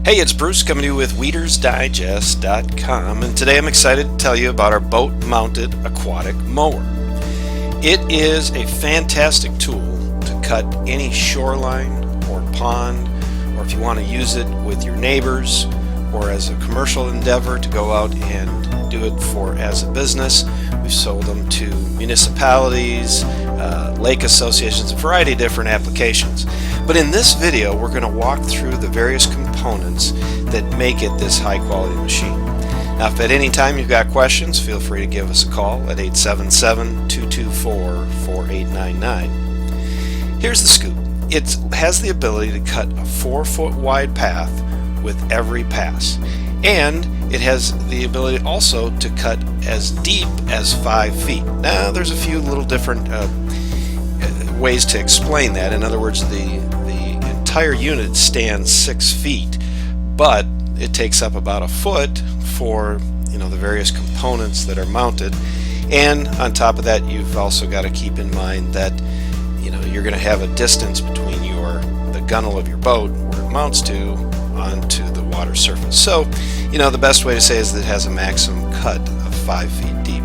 Hey, it's Bruce coming to you with WeedersDigest.com, and today I'm excited to tell you about our boat-mounted aquatic mower. It is a fantastic tool to cut any shoreline or pond, or if you want to use it with your neighbors or as a commercial endeavor to go out and do it for as a business. We've sold them to municipalities, lake associations, a variety of different applications. But in this video, we're going to walk through the various components that make it this high quality machine. Now, if at any time you've got questions, feel free to give us a call at 877-224-4899. Here's the scoop. It has the ability to cut a 4-foot wide path with every pass, and it has the ability also to cut as deep as 5 feet. Now, there's a few little different ways to explain that. In other words, the entire unit stands 6 feet, but it takes up about a foot for the various components that are mounted. And on top of that, you've also got to keep in mind that you're going to have a distance between the gunnel of your boat where it mounts to onto the water surface. So the best way to say is that it has a maximum cut of 5 feet deep.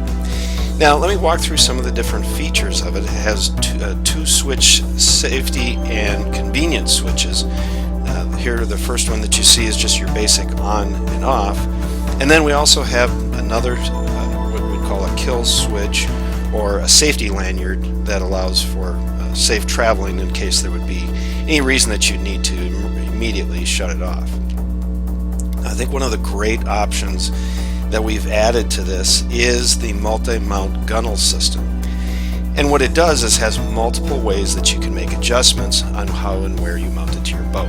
Now let me walk through some of the different features of it. It has two switch safety and convenience switches. Here the first one that you see is just your basic on and off, and then we also have another what we call a kill switch, or a safety lanyard that allows for safe traveling in case there would be any reason that you need to immediately shut it off. I think one of the great options that we've added to this is the multi-mount gunnel system. And what it does is has multiple ways that you can make adjustments on how and where you mount it to your boat.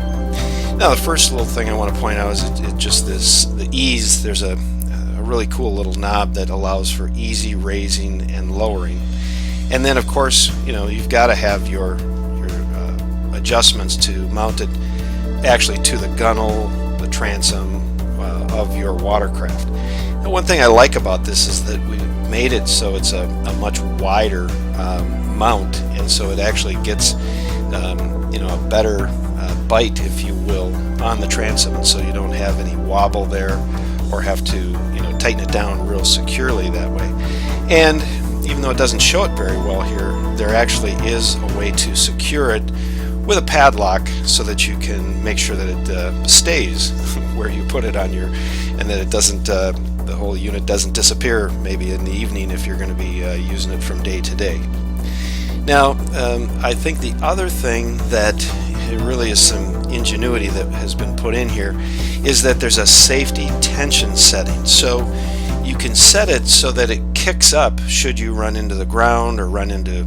Now, the first little thing I want to point out is the ease. There's a really cool little knob that allows for easy raising and lowering. And then, of course, you've got to have your adjustments to mount it actually to the gunnel, the transom of your watercraft. And one thing I like about this is that we made it so it's a much wider mount, and so it actually gets a better bite, if you will, on the transom, and so you don't have any wobble there or have to tighten it down real securely that way. And even though it doesn't show it very well here, there actually is a way to secure it with a padlock so that you can make sure that it stays where you put it on and that it doesn't the whole unit doesn't disappear maybe in the evening if you're going to be using it from day to day. Now, I think the other thing that it really is some ingenuity that has been put in here is that there's a safety tension setting. So you can set it so that it kicks up should you run into the ground or run into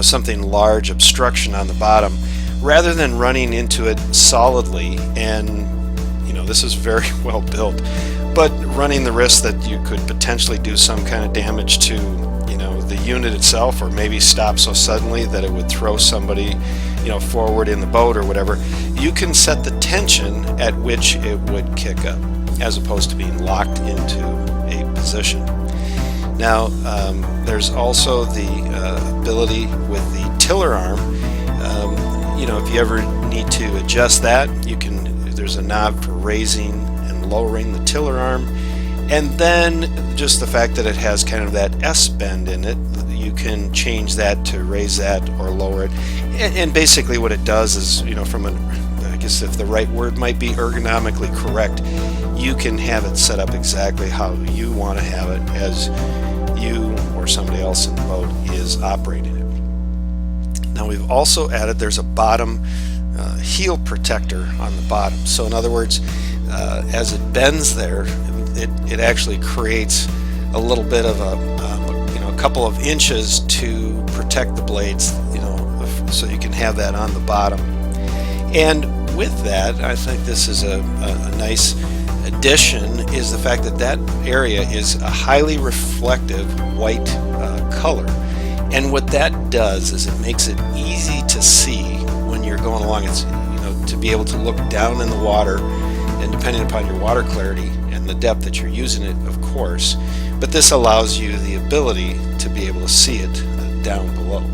something large obstruction on the bottom, rather than running into it solidly. And this is very well built, but running the risk that you could potentially do some kind of damage to the unit itself, or maybe stop so suddenly that it would throw somebody forward in the boat or whatever. You can set the tension at which it would kick up, as opposed to being locked into a position. Now, there's also the ability with the tiller arm. If you ever need to adjust that, there's a knob for raising and lowering the tiller arm. And then just the fact that it has kind of that S bend in it, you can change that to raise that or lower it. And basically what it does is, I guess if the right word might be ergonomically correct, you can have it set up exactly how you want to have it as you or somebody else in the boat is operating it. Now, we've also added, there's a bottom heel protector on the bottom. So in other words, as it bends there, it actually creates a little bit of a couple of inches to protect the blades, so you can have that on the bottom. And with that, I think this is a nice addition, is the fact that area is a highly reflective white color. And what that does is it makes it easy to see when you're going along. It's to be able to look down in the water, and depending upon your water clarity and the depth that you're using it, of course, but this allows you the ability to be able to see it down below.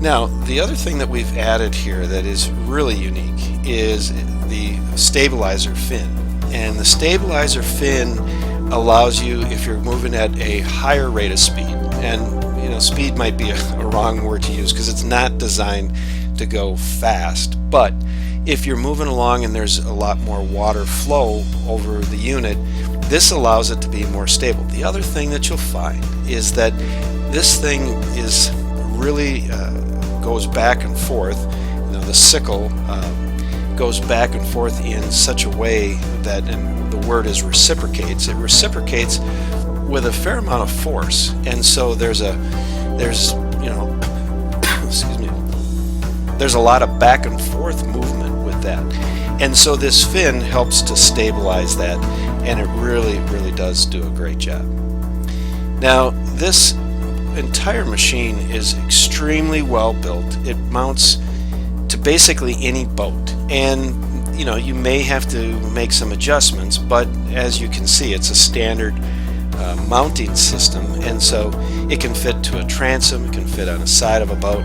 Now, the other thing that we've added here that is really unique is the stabilizer fin. And the stabilizer fin allows you, if you're moving at a higher rate of speed, and speed might be a wrong word to use because it's not designed to go fast, but if you're moving along and there's a lot more water flow over the unit, this allows it to be more stable. The other thing that you'll find is that this thing is really goes back and forth. The sickle goes back and forth in such a way that, and the word is reciprocates. It reciprocates with a fair amount of force, and so there's excuse me, there's a lot of back and forth movement with that, and so this fin helps to stabilize that, and it really does do a great job. Now, this entire machine is extremely well built. It mounts to basically any boat, and you may have to make some adjustments, but as you can see, it's a standard mounting system, and so it can fit to a transom, it can fit on the side of a boat,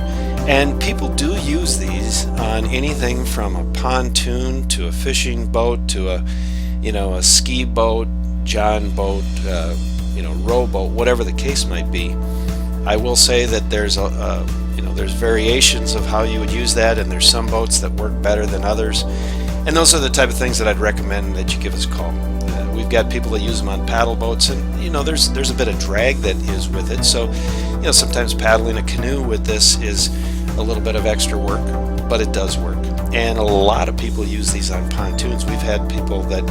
and people do use these on anything from a pontoon to a fishing boat to a ski boat, john boat, rowboat, whatever the case might be. I will say that there's there's variations of how you would use that, and there's some boats that work better than others, and those are the type of things that I'd recommend that you give us a call. We've got people that use them on paddle boats, and there's a bit of drag that is with it, so sometimes paddling a canoe with this is a little bit of extra work, but it does work. And a lot of people use these on pontoons. We've had people that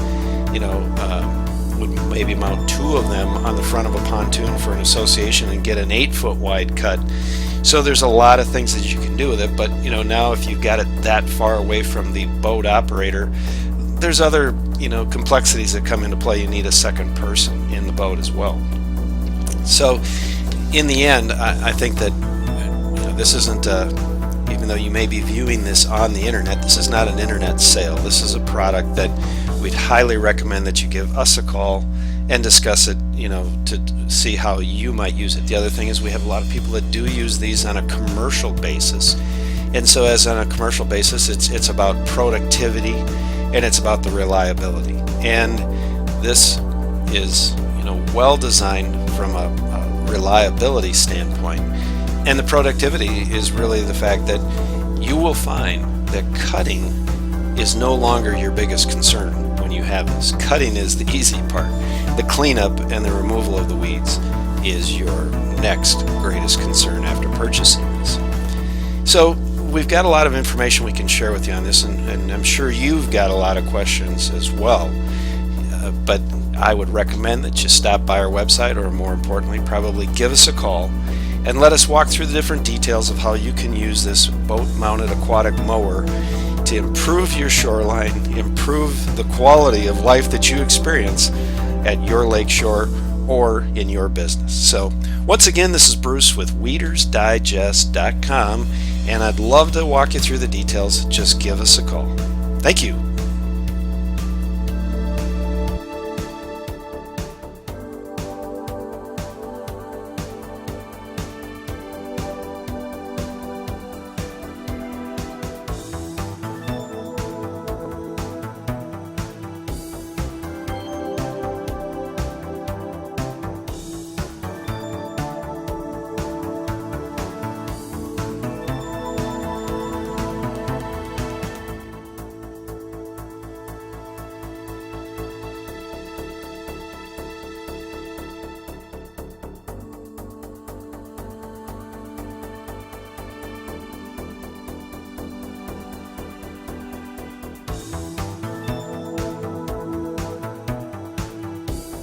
would maybe mount 2 of them on the front of a pontoon for an association and get an 8-foot wide cut. So there's a lot of things that you can do with it, but now if you've got it that far away from the boat operator, there's other complexities that come into play. You need a second person in the boat as well. So in the end, I think that this isn't even though you may be viewing this on the internet, this is not an internet sale. This is a product that we'd highly recommend that you give us a call and discuss it, to see how you might use it. The other thing is we have a lot of people that do use these on a commercial basis, and so as on a commercial basis, it's about productivity and it's about the reliability. And this is well designed from a reliability standpoint, and the productivity is really the fact that you will find that cutting is no longer your biggest concern when you have this. Cutting is the easy part. The cleanup and the removal of the weeds is your next greatest concern after purchasing this. So we've got a lot of information we can share with you on this, and I'm sure you've got a lot of questions as well. But I would recommend that you stop by our website, or more importantly, probably give us a call and let us walk through the different details of how you can use this boat-mounted aquatic mower to improve your shoreline, improve the quality of life that you experience at your lakeshore or in your business. So once again, this is Bruce with WeedersDigest.com, and I'd love to walk you through the details. Just give us a call. Thank you.